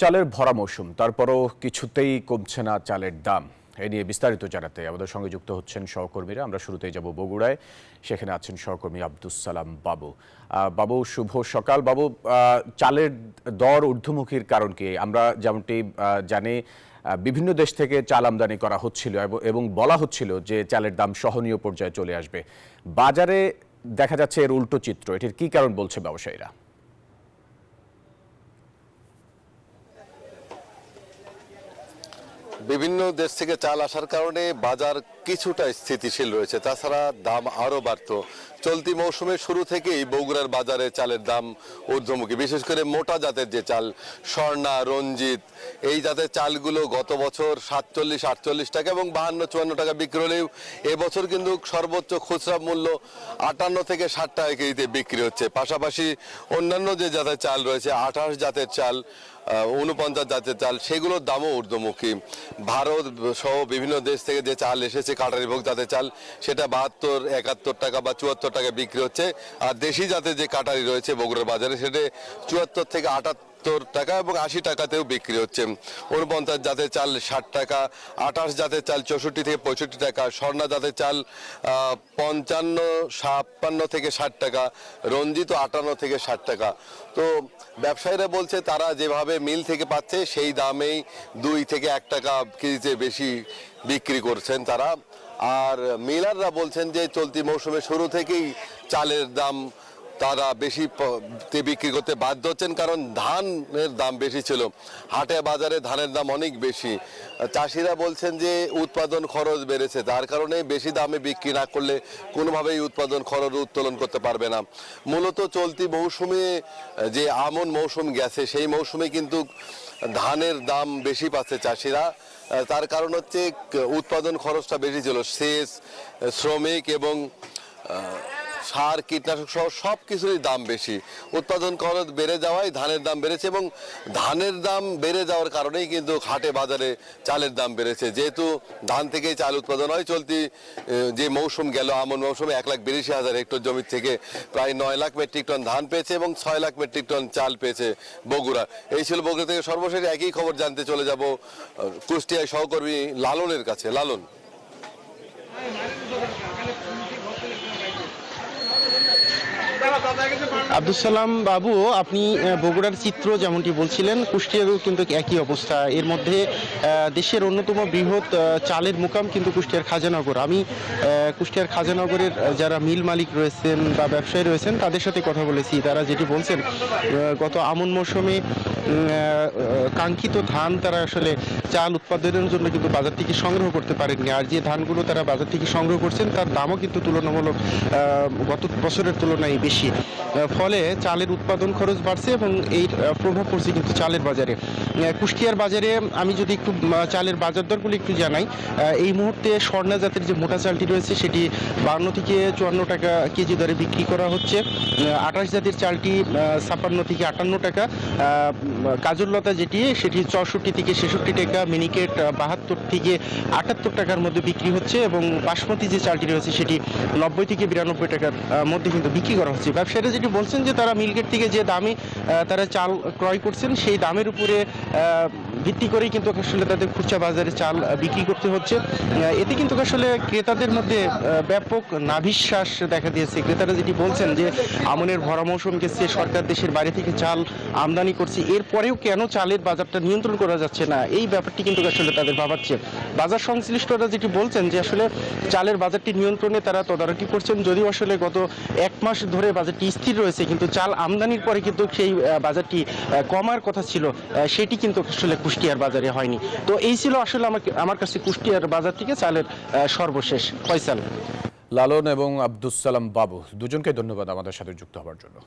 চালের ভরা মৌসুম, তারপরও কিছুতেই কমছে না চালের দাম। এ নিয়ে বিস্তারিত জানাতে আমাদের সঙ্গে যুক্ত হচ্ছেন সহকর্মীরা। আমরা শুরুতেই যাব বগুড়ায়, সেখানে আছেন সহকর্মী আব্দুস সালাম বাবু। বাবু, শুভ সকাল। বাবু, চালের দর ঊর্ধ্বমুখীর কারণ কি? আমরা যেমনটি জানি, বিভিন্ন দেশ থেকে চাল আমদানি করা হচ্ছিল এবং বলা হচ্ছিল যে চালের দাম সহনীয় পর্যায়ে চলে আসবে। বাজারে দেখা যাচ্ছে এর উল্টো চিত্র। এটির কি কারণ বলছে ব্যবসায়ীরা? বিভিন্ন দেশ থেকে চাল আসার কারণে বাজার কিছুটা স্থিতিশীল রয়েছে, তাছাড়া দাম আরও বাড়তো। চলতি মৌসুমের শুরু থেকেই বগুড়ার বাজারে চালের দাম ঊর্ধ্বমুখী। বিশেষ করে মোটা জাতের যে চাল, স্বর্ণা, রঞ্জিত, এই জাতের চালগুলো গত বছর 47-48 টাকা এবং 52-54 টাকা বিক্রি হলেও এবছর কিন্তু সর্বোচ্চ খুচরা মূল্য 58 থেকে 60 টাকা কেজিতে বিক্রি হচ্ছে। পাশাপাশি অন্যান্য যে জাতের চাল রয়েছে, 28 জাতের চাল, 49 জাতের চাল, সেগুলোর দামও ঊর্ধ্বমুখী। ভারত সহ বিভিন্ন দেশ থেকে যে চাল এসেছে কাটারিভোগ জাতের চাল, সেটা 72-71 টাকা বা 74 টাকা বিক্রি হচ্ছে। আর দেশি জাতের যে কাটারি রয়েছে বগুড়ার বাজারে, সেটা 74 থেকে 78 টাকা এবং 80 টাকাতেও বিক্রি হচ্ছে। 49 জাতের চাল 60 টাকা, 28 জাতের চাল 64 থেকে 65 টাকা, স্বর্ণা জাতের চাল 55 থেকে 60 টাকা, রঞ্জিত 58 থেকে 60 টাকা। তো ব্যবসায়ীরা বলছে তারা যেভাবে মিল থেকে পাচ্ছে সেই দামেই 2 থেকে 1 টাকা কেজিতে বেশি বিক্রি করছেন তারা। আর মিলাররা বলছেন যে চলতি মৌসুমের শুরু থেকেই চালের দাম তারা বেশি বিক্রি করতে বাধ্য হচ্ছেন, কারণ ধানের দাম বেশি ছিল। হাটে বাজারে ধানের দাম অনেক বেশি। চাষিরা বলছেন যে উৎপাদন খরচ বেড়েছে, তার কারণে বেশি দামে বিক্রি না করলে কোনোভাবেই উৎপাদন খরচ উত্তোলন করতে পারবে না। মূলত চলতি মৌসুমে যে আমন মৌসুম গেছে, সেই মৌসুমে কিন্তু ধানের দাম বেশি পাচ্ছে চাষিরা। তার কারণ হচ্ছে উৎপাদন খরচটা বেশি ছিল, সেচ, শ্রমিক এবং সার, কীটনাশক সহ সব কিছুরই দাম বেশি। উৎপাদন খরচ বেড়ে যাওয়ায় ধানের দাম বেড়েছে এবং ধানের দাম বেড়ে যাওয়ার কারণেই কিন্তু হাটে বাজারে চালের দাম বেড়েছে। যেহেতু ধান থেকেই চাল উৎপাদন হয়, চলতি যে মৌসুম গেল আমন মৌসুমে 1,82,000 হেক্টর জমি থেকে প্রায় 9 লাখ মেট্রিক টন ধান পেয়েছে এবং 6 লাখ মেট্রিক টন চাল পেয়েছে বগুড়া। এই ছিল বগুড়া থেকে সর্বশেষ একই খবর জানতে চলে যাব কুষ্টিয়ায় সহকর্মী লালনের কাছে। লালন। আব্দুস সালাম বাবু, আপনি বগুড়ার চিত্র যেমনটি বলছিলেন, কুষ্টিয়ারও কিন্তু একই অবস্থা। এর মধ্যে দেশের অন্যতম বৃহৎ চালের মুকাম কিন্তু কুষ্টিয়ার খাজানগর। আমি কুষ্টিয়ার খাজানগরের যারা মিল মালিক রয়েছেন বা ব্যবসায়ী রয়েছেন তাদের সাথে কথা বলেছি। তারা যেটি বলছেন, গত আমন মৌসুমে কাঙ্ক্ষিত ধান তারা আসলে চাল উৎপাদনের জন্য কিন্তু বাজার থেকে সংগ্রহ করতে পারেননি। আর যে ধানগুলো তারা বাজার থেকে সংগ্রহ করছেন তার দামও কিন্তু তুলনামূলক গত বছরের তুলনায় বেশি। ফলে চালের উৎপাদন খরচ বাড়ছে এবং এই প্রভাব পড়ছে কিন্তু চালের বাজারে। কুষ্টিয়ার বাজারে আমি যদি একটু চালের বাজার দরগুলো একটু জানাই, এই মুহূর্তে স্বর্ণা জাতের যে মোটা চালটি রয়েছে সেটি 52 থেকে 54 টাকা কেজি দরে বিক্রি করা হচ্ছে। 28 জাতের চালটি 56 থেকে 58 টাকা, কাজুরলতা যেটি সেটি 64 থেকে 66 টাকা, মিনিকেট 72 থেকে 78 টাকার মধ্যে বিক্রি হচ্ছে এবং বাসমতি যে চালটি রয়েছে সেটি 90 থেকে 92 টাকার মধ্যে কিন্তু বিক্রি করা হচ্ছে। ব্যবসায়ীরা যেটি বলছেন যে তারা মিলগেট থেকে যে দামে তারা চাল ক্রয় করছেন সেই দামের উপরে ভিত্তি করেই কিন্তু আসলে তাদের খুচরা বাজারে চাল বিক্রি করতে হচ্ছে। এতে কিন্তু আসলে ক্রেতাদের মধ্যে ব্যাপক নাভিশ্বাস দেখা দিয়েছে। ক্রেতারা যেটি বলছেন যে আমনের ভরা মৌসুম গেছে, সরকার দেশের বাইরে থেকে চাল আমদানি করছে, এরপরেও কেন চালের বাজারটা নিয়ন্ত্রণ করা যাচ্ছে না, এই ব্যাপারটি কিন্তু আসলে তাদের ভাবাচ্ছে। বাজার সংশ্লিষ্টরা যেটি বলছেন যে আসলে চালের বাজারটি নিয়ন্ত্রণে তারা তদারকি করছেন, যদিও আসলে গত 1 মাস ধরে বাজারটি স্থির রয়েছে, কিন্তু চাল আমদানির পরে কিন্তু সেই বাজারটি কমার কথা ছিল, সেটি কিন্তু আসলে কুষ্টিয়ার বাজারে হয়নি। তো এই ছিল আসলে আমার কাছে কুষ্টিয়ার বাজার থেকে চালের সর্বশেষ। ফয়সাল। লালন এবং আব্দুস সালাম বাবু, দুজনকে ধন্যবাদ আমাদের সাথে যুক্ত হওয়ার জন্য।